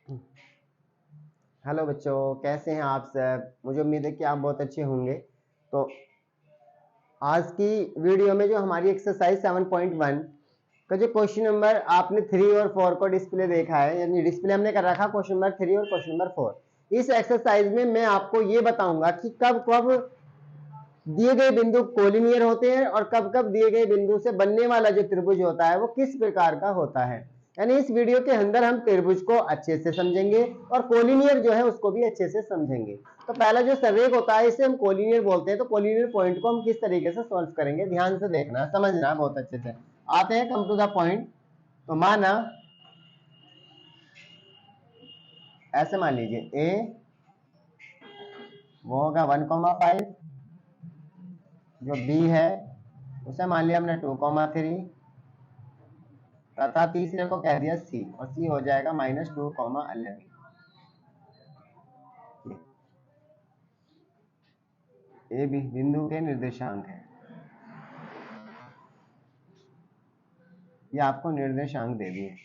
Hello बच्चों, कैसे हैं आप सब। मुझे उम्मीद है कि आप बहुत अच्छे होंगे। तो आज की वीडियो में जो हमारी एक्सरसाइज 7.1 का जो क्वेश्चन नंबर आपने 3 और 4 को डिस्प्ले देखा है, यानी डिस्प्ले हमने कर रखा क्वेश्चन नंबर 3 और क्वेश्चन नंबर 4। इस एक्सरसाइज में मैं आपको ये बताऊंगा कि कब कब दिए गए बिंदु कोलिनियर होते हैं और कब कब दिए गए बिंदु से बनने वाला जो त्रिभुज होता है वो किस प्रकार का होता है। यानी इस वीडियो के अंदर हम त्रिभुज को अच्छे से समझेंगे और कोलिनियर जो है उसको भी अच्छे से समझेंगे। तो पहला जो संरेख होता है इसे हम कोलिनियर बोलते हैं। तो कोलिनियर पॉइंट को हम किस तरीके से सॉल्व करेंगे, ध्यान से देखना, समझना बहुत अच्छे से। आते हैं कम टू द पॉइंट। तो माना ऐसे मान लीजिए ए वो होगा 1,5, जो बी है उसे मान लिया हमने 2,3 तथा तीसरे को कह दिया सी, और सी हो जाएगा -2,11। ए भी बिंदु के निर्देशांक है, ये आपको निर्देशांक दे दिए।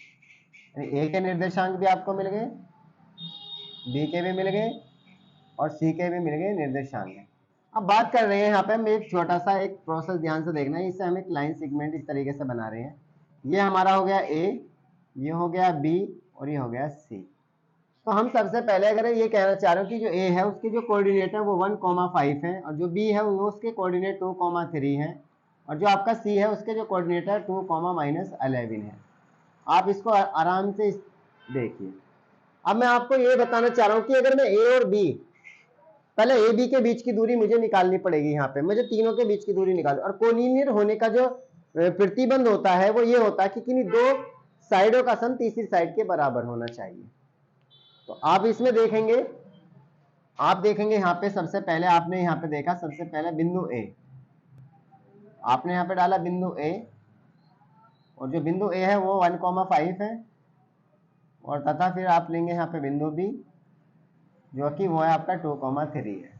ए के निर्देशांक भी आपको मिल गए, बी के भी मिल गए और सी के भी मिल गए निर्देशांक। अब बात कर रहे हैं यहाँ पे हम एक छोटा सा एक प्रोसेस, ध्यान से देखना है। इससे हम एक लाइन सेगमेंट इस तरीके से बना रहे हैं। ये हमारा हो गया ए, ये हो गया बी और ये हो गया सी। तो हम सबसे पहले अगर ये कहना चाह रहे हो कि जो ए है उसके जो कोऑर्डिनेट है वो 1,5 है, और जो बी है वो उसके कोऑर्डिनेट 2,3 है, और जो आपका सी है उसके जो कोऑर्डिनेट है 2,-11 है। आप इसको आराम से देखिए। अब मैं आपको ये बताना चाह रहा हूं कि अगर मैं ए और बी, पहले ए बी के बीच की दूरी मुझे निकालनी पड़ेगी। यहाँ पे मुझे तीनों के बीच की दूरी निकाल, और कोलिनियर होने का जो प्रतिबंध होता है वो ये होता है कि किन्हीं दो साइडों का सम तीसरी साइड के बराबर होना चाहिए। तो आप इसमें देखेंगे, आप देखेंगे यहाँ पे सबसे पहले आपने यहाँ पे देखा, सबसे पहले बिंदु ए आपने यहाँ पे डाला, बिंदु ए, और जो बिंदु ए है वो 1,5 है, और तथा फिर आप लेंगे यहाँ पे बिंदु बी जो कि वो है आपका 2,3 है।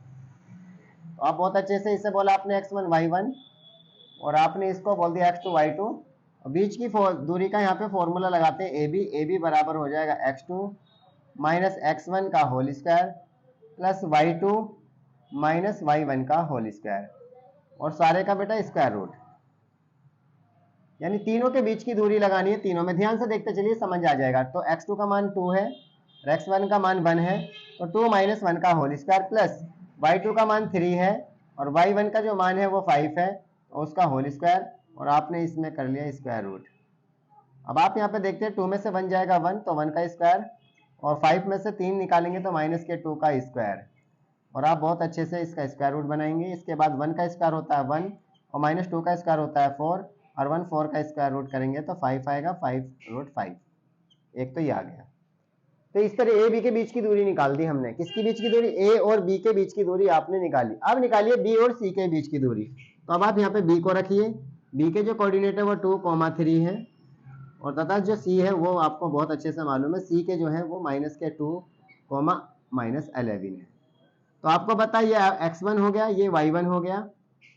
तो आप बहुत अच्छे से इसे बोला आपने x1 y1, और आपने इसको बोल दिया x2 y2, और बीच की दूरी का यहाँ पे फॉर्मूला लगाते हैं ए बी बराबर हो जाएगा x2 माइनस x1 का whole square plus y2 minus y1 का होल स्क्वायर, और सारे का बेटा स्क्वायर रूट। यानी तीनों के बीच की दूरी लगानी है, तीनों में ध्यान से देखते चलिए, समझ आ जाएगा। तो x2 का मान 2 है और x1 का मान 1 है, तो 2 माइनस 1 का होल स्क्वायर प्लस y2 का मान 3 है और y1 का जो मान है वो 5 है, तो उसका होल स्क्वायर, और आपने इसमें कर लिया स्क्वायर रूट। अब आप यहाँ पे देखते हैं 2 में से 1 जाएगा 1, तो 1 का स्क्वायर, और 5 में से 3 निकालेंगे तो माइनस के 2 का स्क्वायर, और आप बहुत अच्छे से इसका स्क्वायर रूट बनाएंगे। इसके बाद 1 का स्क्वायर होता है 1, और -2 का स्क्वायर होता है 4, और 1 4 का स्क्वायर रूट करेंगे तो 5 आएगा, 5√5। एक तो ये आ गया। तो इस तरह ए बी के बीच की दूरी निकाल दी हमने। किसकी बीच की दूरी? ए और बी के बीच की दूरी आपने निकाली। अब निकालिए बी और सी के बीच की दूरी। तो अब आप यहाँ पे बी को रखिए, बी के जो कोऑर्डिनेट है वो 2,3 है, और तथा जो सी है वो आपको बहुत अच्छे से मालूम है, सी के जो है वो -2,-11 है। तो आपको पता है ये x1 हो गया, ये y1 हो गया,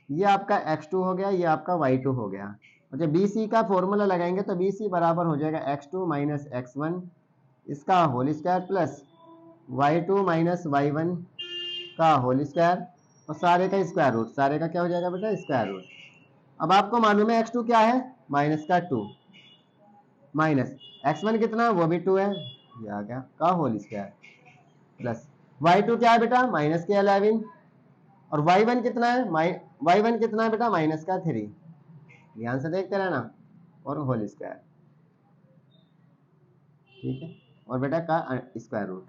ये आपका x2 हो गया, ये आपका y2 हो गया। और जब BC का फॉर्मूला लगाएंगे तो BC बराबर हो जाएगा x2 माइनस x1 इसका whole square plus y2 minus y1 का होल स्क्वायर, और सारे का स्क्वायर रूट। सारे का क्या हो जाएगा बेटा? Square root. अब आपको मालूम है x2 क्या है? माइनस का 2 माइनस x1 कितना? वो भी 2 है, ये आ गया, का होल स्क्वायर प्लस y2 क्या है बेटा? माइनस के 11, और y1 कितना है? y1 कितना है बेटा? माइनस का 3। ध्यान से देखते रहना, और होल स्क्वायर, ठीक है, और बेटा का स्क्वायर रूट।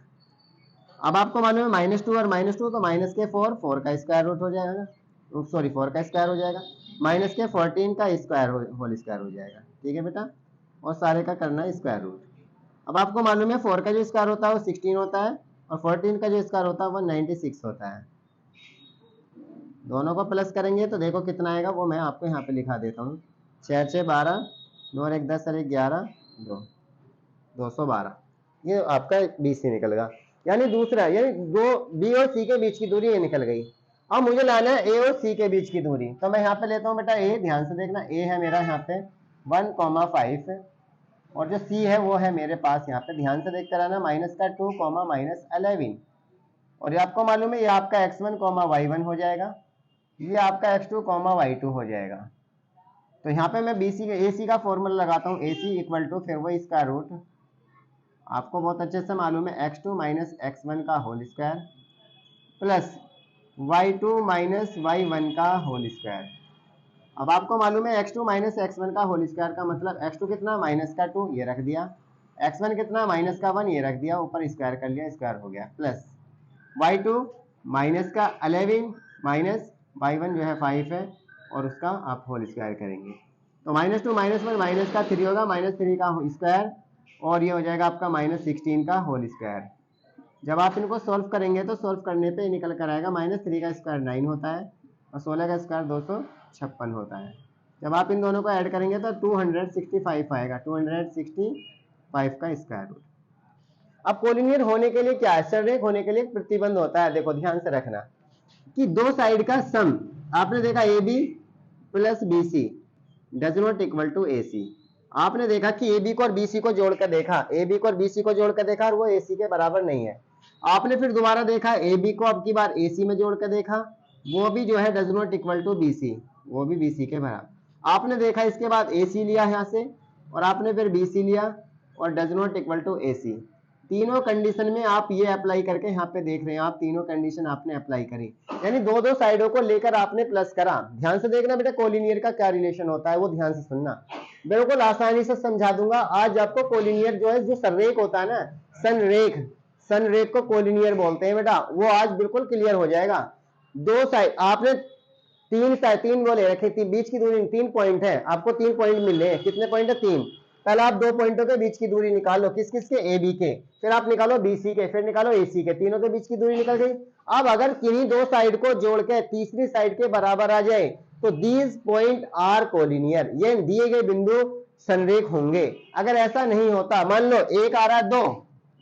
अब आपको मालूम है -2 और -2, तो माइनस के 4, 4 का स्क्वायर रूट हो जाएगा, सॉरी 4 का स्क्वायर हो जाएगा, माइनस के 14 का स्क्वायर होल स्क्वायर हो जाएगा, ठीक है बेटा, और सारे का करना है स्क्वायर रूट। अब आपको मालूम है 4 का जो स्क्वायर होता है वो 16 होता है, और 14 का जो स्क्वायर होता है वो 96 होता है। दोनों को प्लस करेंगे तो देखो कितना आएगा, वो मैं आपको यहाँ पे लिखा देता हूँ। 6 6 12, 9 और 1 10 और 1 11, 212। ये आपका BC निकलेगा। यानी दूसरा, यानी दो बी और सी के बीच की दूरी ये निकल गई। अब मुझे लाना है ए और सी के बीच की दूरी। तो मैं यहाँ पे लेता हूँ बेटा ए, ध्यान से देखना, ए है मेरा यहाँ पे 1,5, और जो सी है वो है मेरे पास यहाँ पे, ध्यान से देखते रहना, -2 -11, और ये आपको मालूम है ये आपका x1 y1 हो जाएगा, ये आपका x2 y2 हो जाएगा। तो यहाँ पे मैं AC का फॉर्मूला लगाता हूँ, AC इक्वल टू फिर वही स्क्वायर रूट, आपको बहुत अच्छे से मालूम है, x2 -x1 का whole square plus y2 y1 का होल स्क्वायर। अब आपको मालूम है x2 -x1 का होल स्क्वायर का मतलब x2 कितना -2 ये रख दिया, x1 कितना -1 ये रख दिया, ऊपर स्क्वायर कर लिया, स्क्वायर हो गया, प्लस y2 -11 माइनस y1 जो है 5 है और उसका आप होल स्क्वायर करेंगे, तो -2 -1 -3 होगा, -3 का स्क्वायर और ये हो जाएगा आपका -16 का होल स्क्वायर। जब आप इनको सॉल्व करेंगे तो सॉल्व करने पे निकल कर आएगा -3 का स्क्वायर 9 होता है और 16 का स्क्वायर 256 होता है। जब आप इन दोनों को ऐड करेंगे तो 265 आएगा, 265 का स्क्वायर रूट। अब कोलिनियर होने के लिए क्या है, सररेख होने के लिए एक प्रतिबंध होता है, देखो ध्यान से रखना कि दो साइड का सम, आपने देखा AB plus BC does not equal to AC। आपने देखा कि AB को और BC को जोड़कर देखा, AB को और BC को जोड़कर देखा और वो AC के बराबर नहीं है। आपने फिर दोबारा देखा AB को अब की बार AC में जोड़कर देखा, वो भी जो है does not equal to BC, वो भी BC के बराबर। आपने देखा इसके बाद AC लिया यहाँ से और आपने फिर BC लिया और does not equal to AC। तीनों कंडीशन में आप ये अप्लाई करके यहाँ पे देख रहे हैं, आप तीनों कंडीशन आपने अप्लाई करी, यानी दो दो साइडों को लेकर आपने प्लस करा। ध्यान से देखना बेटा कोलिनियर का क्या रिलेशन होता है वो ध्यान से सुनना, बिल्कुल आसानी से समझा दूंगा आज आपको। कोलिनियर जो है, जो संरेख होता है ना, संरेख, संरेख को कोलिनियर बोलते हैं बेटा, वो आज बिल्कुल क्लियर हो जाएगा। दो साइड आपने तीन वो ले रखे, बीच की दूरी 3 पॉइंट है, आपको 3 पॉइंट मिल रहे हैं, कितने पॉइंट है 3। पहले आप 2 पॉइंटों के बीच की दूरी निकालो, किस किस के, AB के, फिर आप निकालो BC के, फिर निकालो AC के, तीनों के बीच की दूरी निकल गई। अब अगर किन्हीं दो साइड को जोड़ के तीसरी साइड के बराबर आ जाए तो दीज पॉइंट आर कोलिनियर, ये दिए गए बिंदु संरेख होंगे। अगर ऐसा नहीं होता, मान लो एक आ रहा है 2,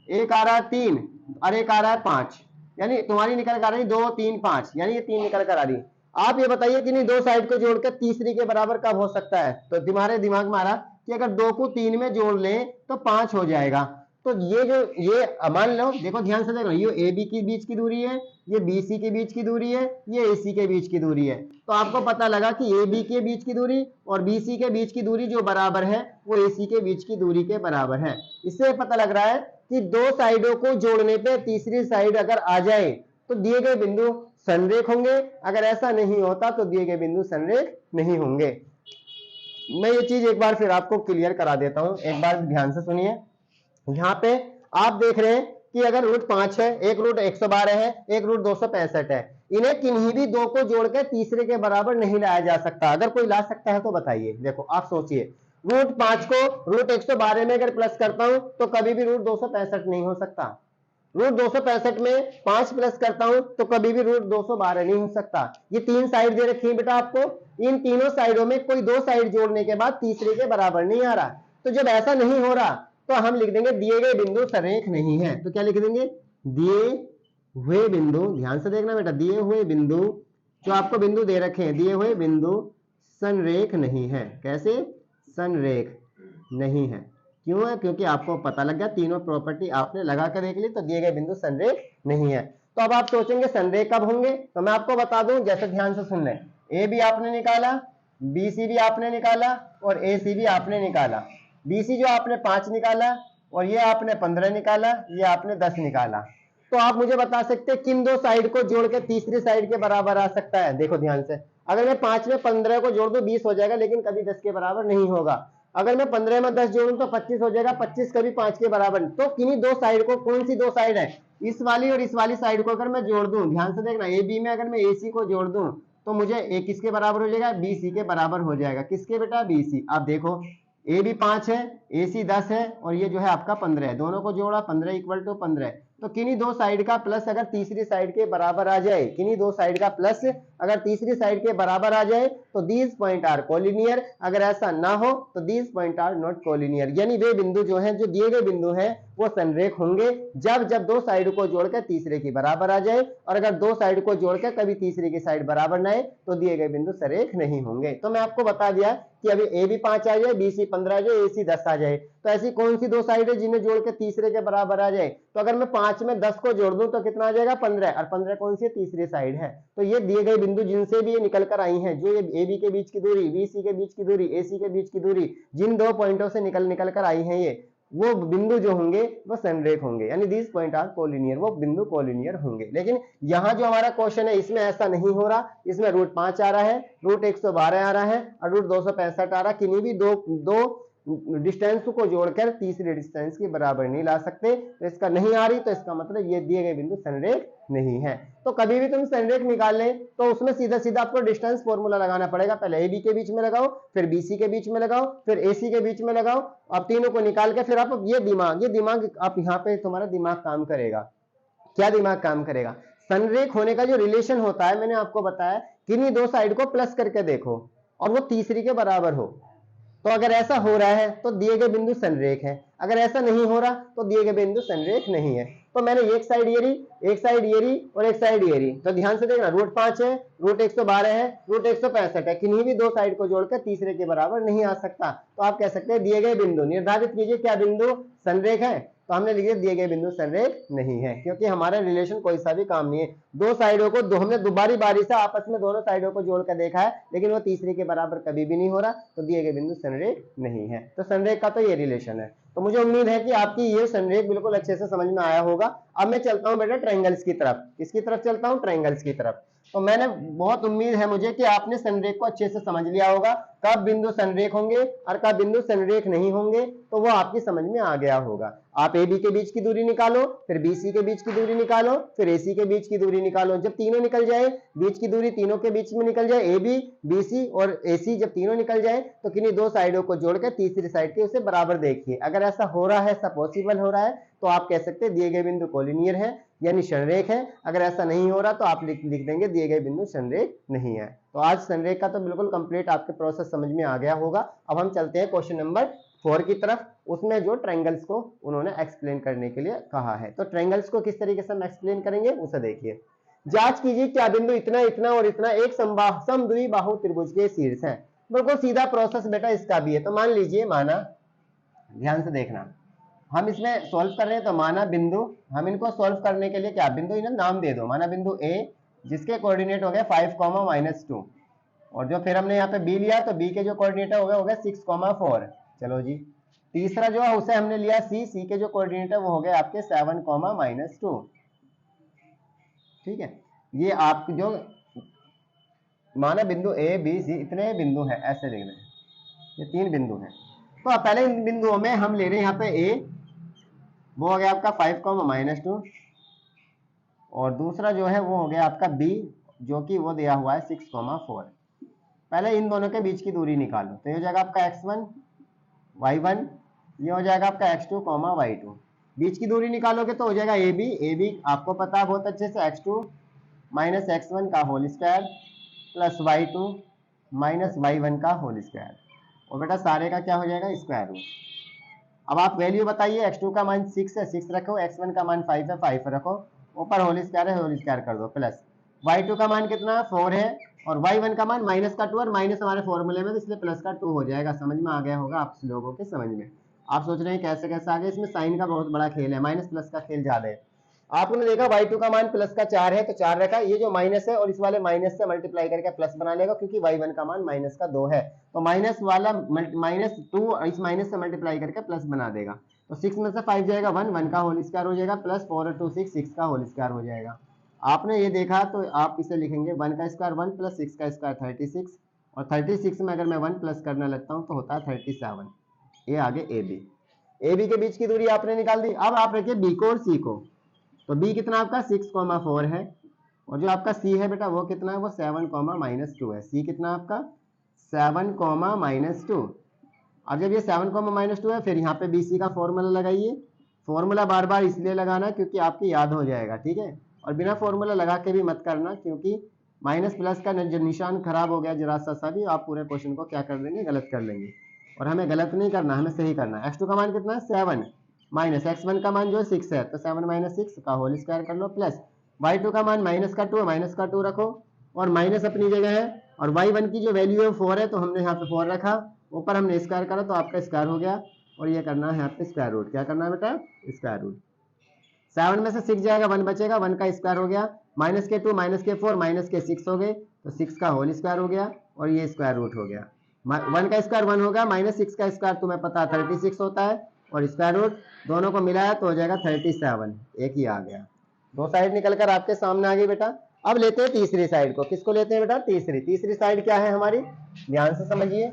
एक आ रहा है 3 और एक आ रहा है 5, यानी तुम्हारी निकल कर आ रही 2 3 5, यानी ये 3 निकल कर आ रही। आप ये बताइए कि नहीं दो साइड को जोड़कर तीसरी के बराबर कब हो सकता है, तो तुम्हारे दिमाग में आ रहा कि अगर 2 को 3 में जोड़ लें तो 5 हो जाएगा। तो ये जो ये मान लो, देखो ध्यान से देखो, ये AB के बीच की दूरी है, ये BC के बीच की दूरी है, ये AC के बीच की दूरी है। तो आपको पता लगा कि AB के बीच की दूरी और BC के बीच की दूरी जो बराबर है वो AC के बीच की दूरी के बराबर है। इससे पता लग रहा है कि दो साइडों को जोड़ने पे तीसरी साइड अगर आ जाए तो दिए गए बिंदु संरेख होंगे, अगर ऐसा नहीं होता तो दिए गए बिंदु संरेख नहीं होंगे। मैं ये चीज एक बार फिर आपको क्लियर करा देता हूं, एक बार ध्यान से सुनिए। यहाँ पे आप देख रहे हैं कि अगर रूट 5 है, एक रूट 112 है, एक रूट 265 है, इन्हें किन्हीं भी दो को जोड़कर तीसरे के बराबर नहीं लाया जा सकता। अगर कोई ला सकता है तो बताइए। देखो आप सोचिए, रूट 5 को रूट 112 में अगर प्लस करता हूं तो कभी भी रूट 265 नहीं हो सकता। रूट 265 में 5 प्लस करता हूं तो कभी भी रूट 212 नहीं हो सकता। ये 3 साइड दे रखी है बेटा आपको, इन तीनों साइडों में कोई दो साइड जोड़ने के बाद तीसरे के बराबर नहीं आ रहा। तो जब ऐसा नहीं हो रहा तो हम लिख देंगे दिए गए बिंदु संरेख नहीं है। तो क्या लिख देंगे, दिए हुए बिंदु, ध्यान से देखना बेटा, दिए हुए बिंदु, जो आपको बिंदु दे रखे हैं, दिए हुए बिंदु संरेख नहीं है। कैसे, संरेख नहीं है। क्यों है, क्योंकि आपको पता लग गया, तीनों प्रॉपर्टी आपने लगा कर देख ली, तो दिए गए बिंदु संरेख नहीं है। तो अब आप सोचेंगे संरेख कब होंगे, तो मैं आपको बता दूं, जैसे ध्यान से सुन लें, ए भी आपने निकाला, BC भी आपने निकाला और AC भी आपने निकाला। BC जो आपने 5 निकाला और ये आपने 15 निकाला, ये आपने 10 निकाला। तो आप मुझे बता सकते हैं किन दो साइड को जोड़ के तीसरी साइड के बराबर आ सकता है। देखो ध्यान से, अगर मैं 5 में 15 को जोड़ दूं 20 हो जाएगा, लेकिन कभी 10 के बराबर नहीं होगा। अगर मैं 15 में 10 जोड़ूं तो 25 हो जाएगा, 25 कभी 5 के बराबर। तो किन्हीं दो साइड को, कौन सी दो साइड है, इस वाली और इस वाली साइड को अगर मैं जोड़ दूं, ध्यान से देखना, AB में अगर मैं AC को जोड़ दूं तो मुझे एक किसके बराबर हो जाएगा, BC के बराबर हो जाएगा। किसके बेटा, BC। आप देखो AB 5 है, AC 10 है और ये जो है आपका 15 है, दोनों को जोड़ा 15 इक्वल टू 15। तो किन्हीं दो साइड का प्लस अगर तीसरी साइड के बराबर आ जाए, किन्हीं दो साइड का प्लस अगर तीसरी साइड के बराबर आ जाए तो दीज पॉइंट आर कोलिनियर। अगर ऐसा ना हो तो these point are not collinear, यानी वे बिंदु जो हैं, जो दिए गए बिंदु हैं, वो संरेख होंगे जब जब दो साइड को जोड़कर तीसरे की बराबर आ जाए, और अगर दो साइड को जोड़कर कभी तीसरे की साइड बराबर ना आए तो दिए गए बिंदु संरेख नहीं होंगे। तो मैं आपको बता दिया कि अभी AB 5 आ जाए, BC 15 आ जाए, AC 10 आ जाए, तो ऐसी कौन सी दो साइड है जिन्हें जोड़ के तीसरे के बराबर आ जाए? तो अगर मैं 5 में 10 को जोड़ दूं तो कितना आ जाएगा? 15, और 15 कौन सी तीसरी साइड है। तो ये दिए गए बिंदु जिनसे भी ये निकल कर आई हैं, जो ये ए बी के बीच की दूरी, बी सी के बीच की दूरी, ए सी के बीच की दूरी, जिन दो पॉइंटों से निकल कर आई हैं, ये वो बिंदु जो होंगे वो संरेख होंगे, यानी दिस पॉइंट आर कोलिनियर, वो बिंदु कोलिनियर होंगे। लेकिन यहाँ जो हमारा क्वेश्चन है इसमें ऐसा नहीं हो रहा, इसमें रूट 5 आ रहा है, रूट 112 आ रहा है और रूट 265 आ रहा है। किन्हीं भी दो डिस्टेंस को जोड़कर तीसरे डिस्टेंस के बराबर नहीं ला सकते, तो इसका नहीं आ रही, तो इसका मतलब ये दिए गए बिंदु संरेख नहीं है। तो कभी भी तुम संरेख निकाल ले तो उसमें सीधा सीधा आपको डिस्टेंस फॉर्मूला लगाना पड़ेगा। पहले ए बी के बीच में लगाओ, फिर बी सी के बीच में लगाओ, फिर ए सी के बीच में लगाओ, अब तीनों को निकाल के फिर आप ये दिमाग आप यहाँ पे तुम्हारा दिमाग काम करेगा। क्या दिमाग काम करेगा? संरेख होने का जो रिलेशन होता है, मैंने आपको बताया, किन्हीं दो साइड को प्लस करके देखो और वो तीसरी के बराबर हो। तो अगर ऐसा हो रहा है तो दिए गए बिंदु संरेख है, अगर ऐसा नहीं हो रहा तो दिए गए बिंदु संरेख नहीं है। तो मैंने एक साइड ये रही, एक साइड ये रही और एक साइड ये रही, तो ध्यान से देखना, रूट 5 है, रूट 112 है, रूट 165 है, किन्हीं भी दो साइड को जोड़कर तीसरे के बराबर नहीं आ सकता। तो आप कह सकते हैं दिए गए बिंदु निर्धारित कीजिए क्या बिंदु संरेख है, तो हमने लिखे दिए गए बिंदु संरेख नहीं है, क्योंकि हमारा रिलेशन कोई सा भी काम नहीं है। दो साइडों को हमने दोबारी बारी से आपस में दोनों साइडों को जोड़कर देखा है, लेकिन वो तीसरे के बराबर कभी भी नहीं हो रहा, तो दिए गए बिंदु संरेख नहीं है। तो संरेख का तो ये रिलेशन है। तो मुझे उम्मीद है कि आपकी ये संरेख बिल्कुल अच्छे से समझ में आया होगा। अब मैं चलता हूं बेटा ट्रायंगल्स की तरफ। किसकी तरफ चलता हूं? ट्रायंगल्स की तरफ। तो मैंने बहुत उम्मीद है मुझे कि आपने संरेख को अच्छे से समझ लिया होगा, कब बिंदु संरेख होंगे और कब बिंदु संरेख नहीं होंगे, तो वो आपकी समझ में आ गया होगा। आप ए बी के बीच की दूरी निकालो, फिर बी सी के बीच की दूरी निकालो, फिर ए सी के बीच की दूरी निकालो। जब तीनों निकल जाए, बीच की दूरी तीनों के बीच में निकल जाए, ए बी, बी सी और ए सी जब तीनों निकल जाए, तो किन्हीं दो साइडों को जोड़कर तीसरी साइड के उसे बराबर देखिए। अगर ऐसा हो रहा है, ऐसा पॉसिबल हो रहा है, तो आप कह सकते हैं दिए गए बिंदु कोलिनियर है, यानी संरेख है। अगर ऐसा नहीं हो रहा तो आप लिख देंगे दिए गए बिंदु संरेख नहीं है। तो आज संरेख का तो बिल्कुल कंप्लीट आपके प्रोसेस समझ में आ गया होगा। अब हम चलते हैं क्वेश्चन नंबर 4 की तरफ। उसमें जो ट्रायंगल्स को उन्होंने एक्सप्लेन करने के लिए कहा है, तो ट्रायंगल्स को किस तरीके से हम एक्सप्लेन करेंगे उसे देखिए। जांच कीजिए क्या बिंदु इतना इतना और इतना एक समद्विबाहु त्रिभुज के शीर्ष है। बिल्कुल सीधा प्रोसेस बेटा इसका भी है। तो मान लीजिए, माना, ध्यान से देखना, हम इसमें सॉल्व कर रहे हैं, तो माना बिंदु, हम इनको सॉल्व करने के लिए क्या बिंदु इन्हें नाम दे दो। माना बिंदु ए जिसके कोऑर्डिनेट हो गए 5, -2, और जो फिर हमने यहाँ पे बी लिया, तो बी के जो कोऑर्डिनेट हो गए 6, 4। चलो जी, तीसरा जो है उसे हमने लिया सी, सी के जो कोऑर्डिनेट है वो हो गए आपके 7, -2। ठीक है, ये आप जो माना बिंदु ए बी सी इतने बिंदु है, ऐसे लिख रहे हैं, ये 3 बिंदु हैं। तो पहले इन बिंदुओं में हम ले रहे हैं यहाँ पे ए, वो हो गया आपका 5, -2, और दूसरा जो है वो हो गया आपका बी, जो कि वो दिया हुआ है 6, 4। पहले इन दोनों के बीच की दूरी निकालो, तो ये हो जाएगा आपका x1, y1, ये हो जाएगा आपका x2, y2। बीच की दूरी निकालोगे तो हो जाएगा ए बी आपको पता है बहुत अच्छे से, x2 - x1 का whole square plus y2 - y1 का होल स्क्वायर, और बेटा सारे का क्या हो जाएगा? Square root. अब आप वैल्यू बताइए, x2 का मान 6 है, 6 रखो, x1 का मान 5 है, 5 रखो, ऊपर होल स्क्वायर है, होल स्क्वायर कर दो, प्लस y2 का मान कितना? 4 है, और y1 का मान -2, और माइनस हमारे फॉर्मूले में, तो इसलिए प्लस का 2 हो जाएगा। समझ में आ गया होगा आप लोगों के समझ में। आप सोच रहे हैं कैसे कैसे आ गया, इसमें साइन का बहुत बड़ा खेल है, माइनस प्लस का खेल ज्यादा है। आपने देखा y2 का मान प्लस का 4 है, तो 4 रखा, ये जो माइनस है और इस वाले माइनस से मल्टीप्लाई करके प्लस बना लेगा, क्योंकि y1 का मान माइनस का 2 है, तो माइनस वाला -2 इस माइनस से मल्टीप्लाई करके प्लस बना देगा। तो 6 में से 5 जाएगा 1, 1 का होल स्क्वायर हो जाएगा, प्लस 4 और 2 6, 6 का होल स्क्वायर हो जाएगा। आपने ये देखा तो आप इसे लिखेंगे 1 का स्क्वायर 1 प्लस 6 का स्क्वायर 36, और 36 में अगर मैं 1 प्लस करने लगता हूँ तो होता है 37। ये आगे ए बी के बीच की दूरी आपने निकाल दी। अब आप रखिए बी को और सी को, तो बी कितना आपका 6, 4 है, और जो आपका सी है बेटा वो कितना है? वो 7, -2 है। सी कितना आपका? 7, -2। अब जब ये 7, -2 है, फिर यहाँ पे बी सी का फॉर्मूला लगाइए। फॉर्मूला बार बार इसलिए लगाना क्योंकि आपकी याद हो जाएगा, ठीक है, और बिना फॉर्मूला लगा के भी मत करना, क्योंकि माइनस प्लस का जो निशान खराब हो गया जरा सा भी, आप पूरे क्वेश्चन को क्या कर देंगे? गलत कर लेंगे। और हमें गलत नहीं करना, हमें सही करना है। x2 का मान कितना है? 7, माइनस x1 का मान जो है 6 है, तो 7 - 6 का होल स्क्वायर कर लो, प्लस y2 का मान माइनस का 2 है, माइनस का 2 रखो, और माइनस अपनी जगह है, और y1 की जो वैल्यू है 4 है, तो हमने यहाँ पे 4 रखा, ऊपर हमने स्क्वायर करा तो आपका स्क्वायर हो गया, और ये करना है यहाँ पे स्क्वायर रूट। क्या करना है बेटा? Square root. 7 में से 6 जाएगा, 1 बचेगा, 1 का स्क्वायर हो गया, माइनस के 2 माइनस के 4 माइनस के 6 हो गए, तो 6 का होल स्क्वायर हो गया और ये स्क्वायर रूट हो गया। 1 का स्क्वायर 1 होगा, माइनस 6 का स्क्वायर तुम्हें पता है 36 होता है, और स्क्वायर रूट दोनों को मिलाया तो हो जाएगा 37। एक ही आ गया, दो साइड निकल कर आपके सामने आ गई बेटा। अब लेते हैं तीसरी साइड को। किसको लेते हैं बेटा? तीसरी साइड क्या है हमारी? ध्यान से समझिए,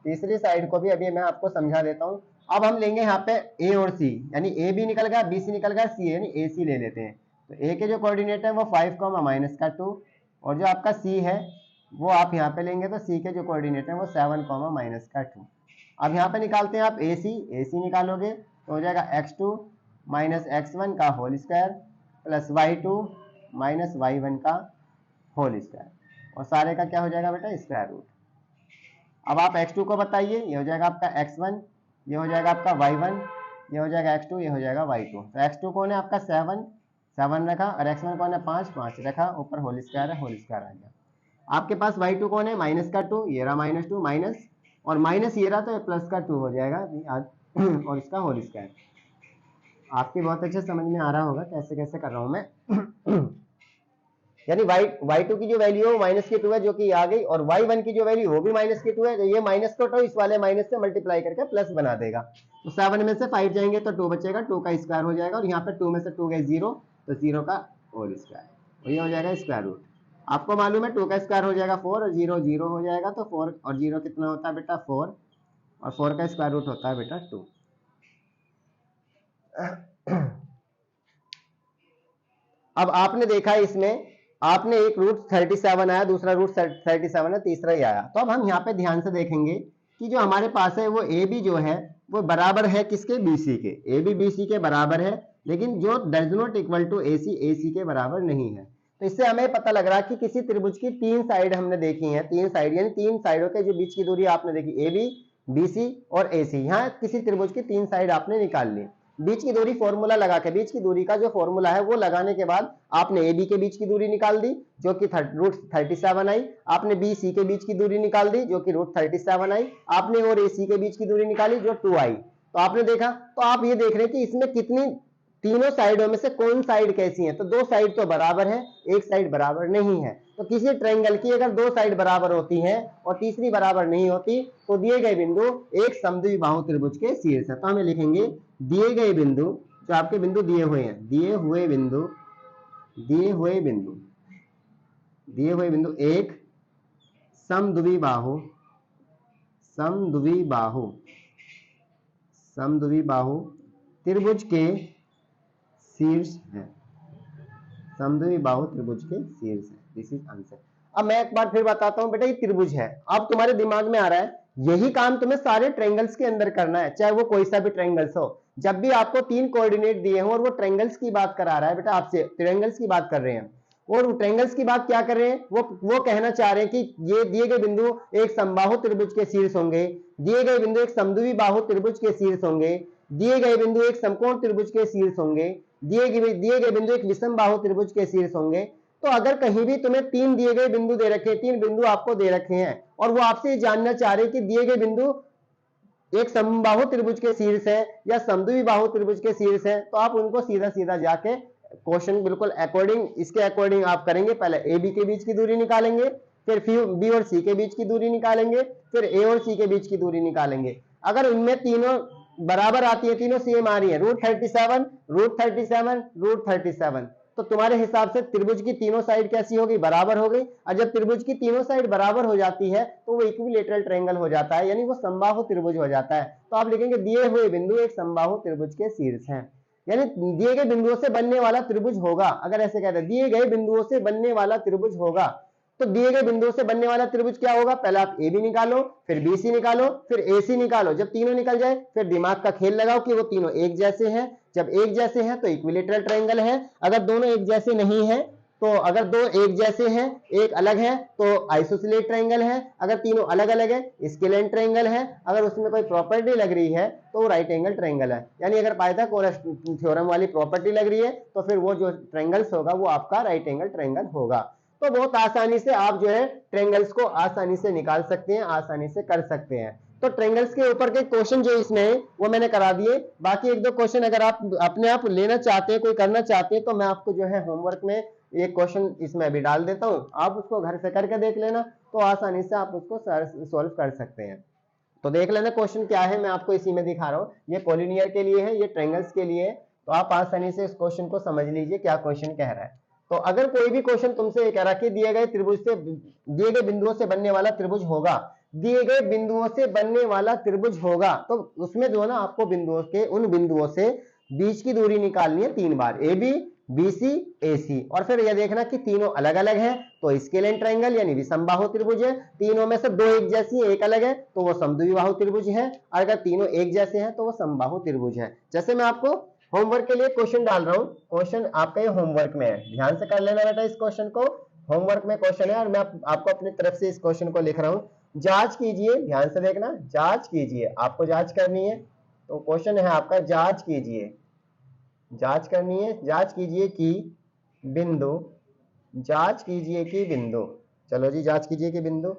तीसरी साइड को भी अभी मैं आपको समझा देता हूं। अब हम लेंगे यहाँ पे ए और सी, यानी ए भी निकल गया, बी सी निकल गया, सी यानी ए सी ले लेते हैं। तो ए के जो कोऑर्डिनेट है वो 5 माइनस का 2, और जो आपका सी है वो आप यहाँ पे लेंगे तो सी के जो कोऑर्डिनेट है वो 7 माइनस का 2। अब यहाँ पे निकालते हैं आप ए सी निकालोगे तो हो जाएगा x2 माइनस x1 का whole square plus y2 minus y1 का होल स्क्वायर, और सारे का क्या हो जाएगा बेटा? Square root. अब आप x2 को बताइए, ये हो जाएगा आपका x1, ये हो जाएगा आपका y1, ये हो जाएगा x2, ये हो जाएगा y2। तो x2 कौन है आपका? 7 रखा, और x1 कौन है? 5 रखा, ऊपर होल स्क्वायर है, होल स्क्वायर आ गया। आपके पास y2 कौन है? माइनस का 2, ये रहा माइनस 2, माइनस और माइनस ये रहा तो प्लस का 2 हो जाएगा और इसका होल स्क्वायर। आपके बहुत अच्छे समझ में आ रहा होगा कैसे कैसे कर रहा हूं मैं। यानी y2 की जो वैल्यू है वो माइनस की 2 है जो कि आ गई, और y1 की जो वैल्यू वो भी माइनस की 2 है, तो ये माइनस को इस वाले माइनस से मल्टीप्लाई करके प्लस बना देगा। तो 7 में से 5 जाएंगे तो 2 बचेगा, 2 का स्क्वायर हो जाएगा, और यहाँ पे 2 में से 2 गए 0, तो 0 का होल स्क्वायर, और ये हो जाएगा स्क्वायर रूट। आपको मालूम है 2 का स्क्वायर हो जाएगा 4, और 0 0 हो जाएगा, तो 4 और 0 कितना होता है बेटा? 4, और 4 का स्क्वायर रूट होता है बेटा 2। अब आपने देखा इसमें, आपने एक रूट 37 आया, दूसरा रूट 37 है, तीसरा ही आया। तो अब हम यहाँ पे ध्यान से देखेंगे कि जो हमारे पास है वो ए बी जो है वो बराबर है किसके? बी सी के। ए बी बी सी के बराबर है, लेकिन जो डज नॉट इक्वल टू ए सी के बराबर नहीं है। तो इससे हमें पता लग रहा है कि किसी त्रिभुज की 3 साइड हमने देखी है, 3 साइड यानी 3 साइडों के जो बीच की दूरी आपने देखी, ए बी बी सी और ए सी, यहाँ किसी त्रिभुज की 3 साइड आपने निकाल ली। बीच की दूरी फॉर्मूला लगा के, बीच की दूरी का जो फॉर्मूला है वो लगाने के बाद आपने ए बी के बीच की दूरी निकाल दी जो कि रूट 37 आई, आपने बी सी के बीच की दूरी निकाल दी जो कि रूट 37 आई, आपने और ए सी के बीच की दूरी निकाली जो 2 आई। तो आपने देखा, तो आप ये देख रहे हैं कि इसमें कितनी, तीनों साइडों में से कौन साइड कैसी है? तो 2 साइड तो बराबर है, एक साइड बराबर नहीं है। तो किसी ट्रायंगल की अगर 2 साइड बराबर होती हैं और तीसरी बराबर नहीं होती तो दिए गए बिंदु एक समद्विबाहु त्रिभुज के शीर्ष है। तो हमें लिखेंगे दिए गए बिंदु, जो आपके बिंदु दिए हुए हैं, दिए हुए बिंदु एक समद्विबाहु त्रिभुज के शीर्ष है, समद्विबाहु त्रिभुज के शीर्ष है। This is answer. अब मैं एक बार फिर बताता हूं बेटा, ये त्रिभुज है। अब तुम्हारे दिमाग में आ रहा है यही काम तुम्हें सारे ट्रायंगल्स के अंदर करना है, चाहे वो कोई सा भी ट्रायंगल्स हो। जब भी आपको 3 कोऑर्डिनेट दिए हो और वो ट्रायंगल्स की बात करा रहा है बेटा, आपसे ट्रायंगल्स की बात कर रहे हैं, और ट्रायंगल्स की बात क्या कर रहे हैं, वो कहना चाह रहे हैं कि ये दिए गए बिंदु एक समबाहु त्रिभुज के शीर्ष होंगे, दिए गए बिंदु एक समद्विबाहु त्रिभुज के शीर्ष होंगे, दिए गए बिंदु एक समकोण त्रिभुज के शीर्ष होंगे, दिए गए बिंदु एक विषम बाहु त्रिभुज के शीर्ष होंगे। तो अगर कहीं भी तुम्हें 3 दिए गए बिंदु दे रखे, 3 बिंदु आपको दे रखे हैं और वो आपसे जानना चाह रहे हैं कि दिए गए बिंदु एक समबाहु त्रिभुज के शीर्ष है या समद्विबाहु त्रिभुज के शीर्ष है, तो आप उनको सीधा सीधा जाके क्वेश्चन बिल्कुल अकॉर्डिंग, इसके अकॉर्डिंग आप करेंगे। पहले ए बी के बीच की दूरी निकालेंगे, फिर बी और सी के बीच की दूरी निकालेंगे, फिर ए और सी के बीच की दूरी निकालेंगे। अगर उनमें तीनों बराबर आती है, तीनों सेम आ रही है, रूट 37, तो तुम्हारे हिसाब से त्रिभुज की तीनों साइड कैसी होगी? बराबर हो गई। और जब त्रिभुज की तीनों साइड बराबर हो जाती है तो वो इक्विलेटरल ट्रायंगल हो जाता है, यानी वो समबाहु त्रिभुज हो जाता है। तो आप लिखेंगे दिए हुए बिंदु एक समबाहु त्रिभुज के शीर्ष हैं, यानी दिए गए बिंदुओं से बनने वाला त्रिभुज होगा। अगर ऐसे कहते हैं दिए गए बिंदुओं से बनने वाला त्रिभुज होगा, तो दिए गए बिंदुओं से बनने वाला त्रिभुज क्या होगा? पहले आप ए बी निकालो, फिर बी सी निकालो, फिर ए सी निकालो। जब तीनों निकल जाए फिर दिमाग का खेल लगाओ कि वो तीनों एक जैसे हैं। जब एक जैसे हैं तो इक्विलेटरल ट्रायंगल है। अगर दोनों एक जैसे नहीं है, तो अगर दो एक जैसे हैं एक अलग है तो आइसोसेलेस ट्रायंगल है। अगर तीनों अलग अलग है स्केलेन ट्रायंगल है। अगर उसमें कोई प्रॉपर्टी लग रही है तो वो राइट एंगल ट्रायंगल है। यानी अगर पाइथागोरस थ्योरम वाली प्रॉपर्टी लग रही है तो फिर वो जो ट्रायंगल्स होगा वो आपका राइट एंगल ट्रायंगल होगा। तो बहुत आसानी से आप जो है ट्रायंगल्स को आसानी से निकाल सकते हैं, आसानी से कर सकते हैं। तो ट्रायंगल्स के ऊपर के क्वेश्चन जो इसमें है वो मैंने करा दिए। बाकी एक दो क्वेश्चन अगर आप अपने आप लेना चाहते हैं, कोई करना चाहते हैं, तो मैं आपको जो है होमवर्क में एक क्वेश्चन इसमें अभी डाल देता हूं, आप उसको घर से करके देख लेना, तो आसानी से आप उसको सॉल्व कर सकते हैं। तो देख लेना क्वेश्चन क्या है, मैं आपको इसी में दिखा रहा हूं। ये कोलिनियर के लिए है, ये ट्रायंगल्स के लिए है, तो आप आसानी से इस क्वेश्चन को समझ लीजिए क्या क्वेश्चन कह रहा है। तो अगर कोई भी क्वेश्चन तुमसे ये कह रहा कि दिए गए त्रिभुज से, दिए गए बिंदुओं से बनने वाला त्रिभुज होगा, दिए गए बिंदुओं से बनने वाला त्रिभुज होगा, तो उसमें जो है ना आपको बिंदुओं के, उन बिंदुओं से बीच की दूरी निकालनी है 3 बार, ए बी, BC, AC, और फिर यह देखना कि तीनों अलग अलग हैं तो स्केलेन ट्रायंगल यानी विषमबाहु त्रिभुज है, तीनों में से दो एक जैसी है, एक अलग है तो वो समद्विबाहु त्रिभुज है, और अगर तीनों एक जैसे हैं तो वो समबाहु त्रिभुज है। जैसे मैं आपको होमवर्क के लिए क्वेश्चन डाल रहा हूं, क्वेश्चन आपका ये होमवर्क में है, ध्यान से कर लेना बेटा इस क्वेश्चन को, होमवर्क में क्वेश्चन है और मैं आपको अपनी तरफ से इस क्वेश्चन को लिख रहा हूं। जांच कीजिए, ध्यान से देखना, जांच कीजिए, आपको जांच करनी है। तो क्वेश्चन है आपका, जांच कीजिए, जांच करनी है, जांच कीजिए कि बिंदु, जांच कीजिए कि बिंदु, चलो जी जांच कीजिए कि बिंदु,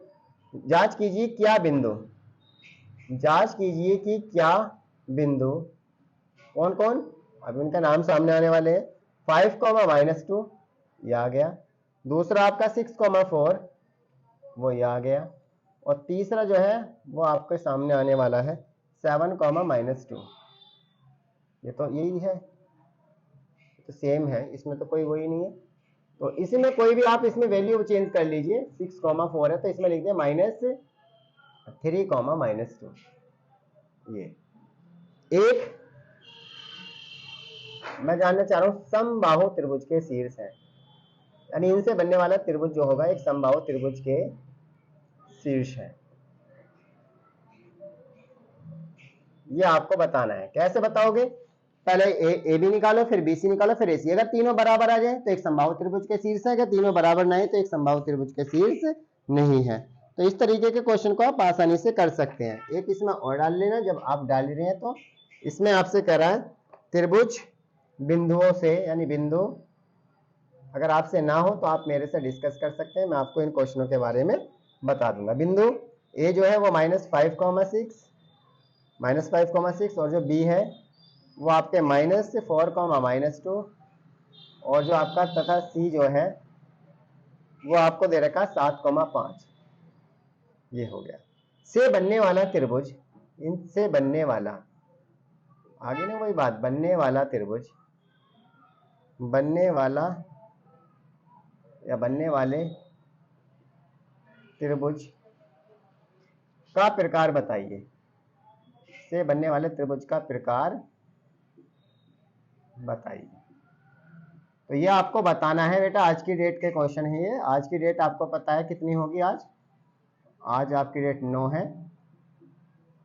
जांच कीजिए क्या बिंदु, जांच कीजिए कि क्या बिंदु, कौन कौन, अब इनका नाम सामने आने वाले हैं, 5, -2 ये आ गया, दूसरा आपका 6, 4 वो ये आ गया, और तीसरा जो है वो आपके सामने आने वाला है 7, -2, ये तो यही है, तो सेम है, इसमें तो कोई वही नहीं है। तो इसी में कोई भी आप इसमें वैल्यू चेंज कर लीजिए, 6, 4 है तो इसमें लिख दिया -3, -2, ये एक मैं जानना चाह रहा हूं समबाहु त्रिभुज के शीर्ष है, यानी इनसे बनने वाला त्रिभुज जो होगा एक समबाहु त्रिभुज के शीर्ष है, ये आपको बताना है। कैसे बताओगे, पहले ए बी निकालो, फिर BC निकालो, फिर AC, अगर तीनों बराबर आ जाए तो एक समबाहु त्रिभुज के शीर्ष है, अगर तीनों बराबर ना है तो एक समबाहु त्रिभुज के शीर्ष नहीं है। तो इस तरीके के क्वेश्चन को आप आसानी से कर सकते हैं। एक इसमें और डाल लेना, जब आप डाल रहे हैं तो इसमें आपसे कह रहा है त्रिभुज बिंदुओं से, यानी बिंदु, अगर आपसे ना हो तो आप मेरे से डिस्कस कर सकते हैं, मैं आपको इन क्वेश्चनों के बारे में बता दूंगा। बिंदु ए जो है वो -5,6 और जो B है वो आपके -4, -2, और जो आपका तथा C जो है वो आपको दे रखा 7, 5, ये हो गया। से बनने वाला त्रिभुज, इनसे बनने वाला, आगे ना वही बात, बनने वाला त्रिभुज, बनने वाला या बनने वाले त्रिभुज का प्रकार बताइए, से बनने वाले त्रिभुज का प्रकार बताइए। तो ये आपको बताना है बेटा, आज की डेट के क्वेश्चन है ये। आज की डेट आपको पता है कितनी होगी, आज आपकी डेट 9 है,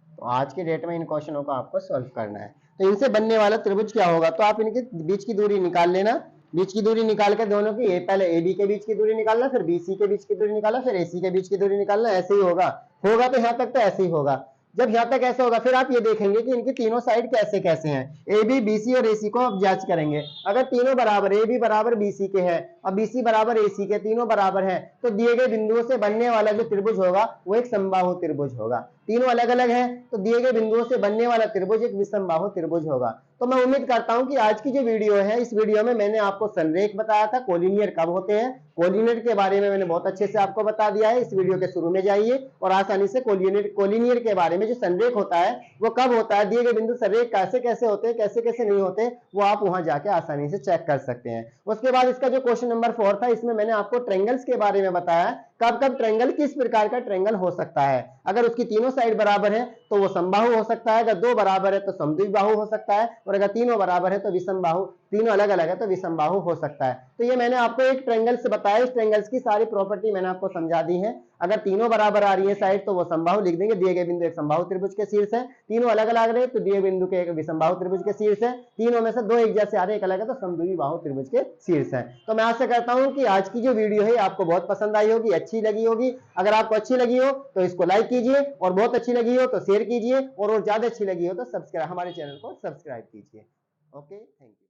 तो आज की डेट में इन क्वेश्चनों को आपको सॉल्व करना है। तो इनसे बनने वाला त्रिभुज क्या होगा, तो आप इनके बीच की दूरी निकाल लेना, बीच की दूरी निकाल के दोनों की, पहले AB के बीच की दूरी निकालना, फिर BC के बीच की दूरी निकालना, फिर AC के बीच की दूरी निकालना, ऐसे ही होगा तो यहाँ तक तो ऐसे ही होगा। जब यहाँ तक ऐसा होगा फिर आप ये देखेंगे कि इनकी तीनों साइड कैसे कैसे हैं, AB, BC और AC को आप जांच करेंगे। अगर तीनों बराबर, AB बराबर BC के हैं और BC बराबर AC के, तीनों बराबर हैं, तो दिए गए बिंदुओं से बनने वाला जो त्रिभुज होगा वो एक समबाहु त्रिभुज होगा। तीनों अलग अलग हैं तो दिए गए बिंदुओं से बनने वाला त्रिभुज एक विषमबाहु त्रिभुज होगा। तो मैं उम्मीद करता हूं कि आज की जो वीडियो है, इस वीडियो में मैंने आपको संरेख बताया था, कोलिनियर कब होते हैं, कोलिनियर के बारे में मैंने बहुत अच्छे से आपको बता दिया है। इस वीडियो के शुरू में जाइए और आसानी से कोलिनियर के बारे में, जो संरेख होता है वो कब होता है, दिए गए बिंदु संरेख कैसे कैसे होते हैं, कैसे कैसे नहीं होते, वो आप वहां जाके आसानी से चेक कर सकते हैं। उसके बाद इसका जो क्वेश्चन नंबर 4 था, इसमें मैंने आपको ट्रायंगल्स के बारे में बताया, कब कब ट्रायंगल, किस प्रकार का ट्रायंगल हो सकता है। अगर उसकी तीनों साइड बराबर है तो वो समबाहु हो सकता है, अगर दो बराबर है तो समद्विबाहु हो सकता है, और अगर तीनों बराबर है तो विषमबाहु, तीनों अलग अलग है तो विषमबाहु हो सकता है। तो ये मैंने आपको एक ट्रायंगल से बताया, इस ट्रायंगल्स की सारी प्रॉपर्टी मैंने आपको समझा दी है। अगर तीनों बराबर आ रही है साइड तो वो समबाहु लिख देंगे, दिए गए बिंदु एक समबाहु त्रिभुज के शीर्ष है, तीनों अलग अलग रहे तो दिए बिंदु के एक विषमबाहु त्रिभुज के शीर्ष है, तीनों में से दो एक जैसे आ रहे, एक अलग है तो समद्विबाहु त्रिभुज के शीर्ष है। तो मैं आशा करता हूं कि आज की जो वीडियो है आपको बहुत पसंद आई होगी, अच्छी लगी होगी। अगर आपको अच्छी लगी हो तो इसको लाइक कीजिए, और बहुत अच्छी लगी हो तो शेयर कीजिए, और ज्यादा अच्छी लगी हो तो हमारे चैनल को सब्सक्राइब कीजिए। Okay, thank you.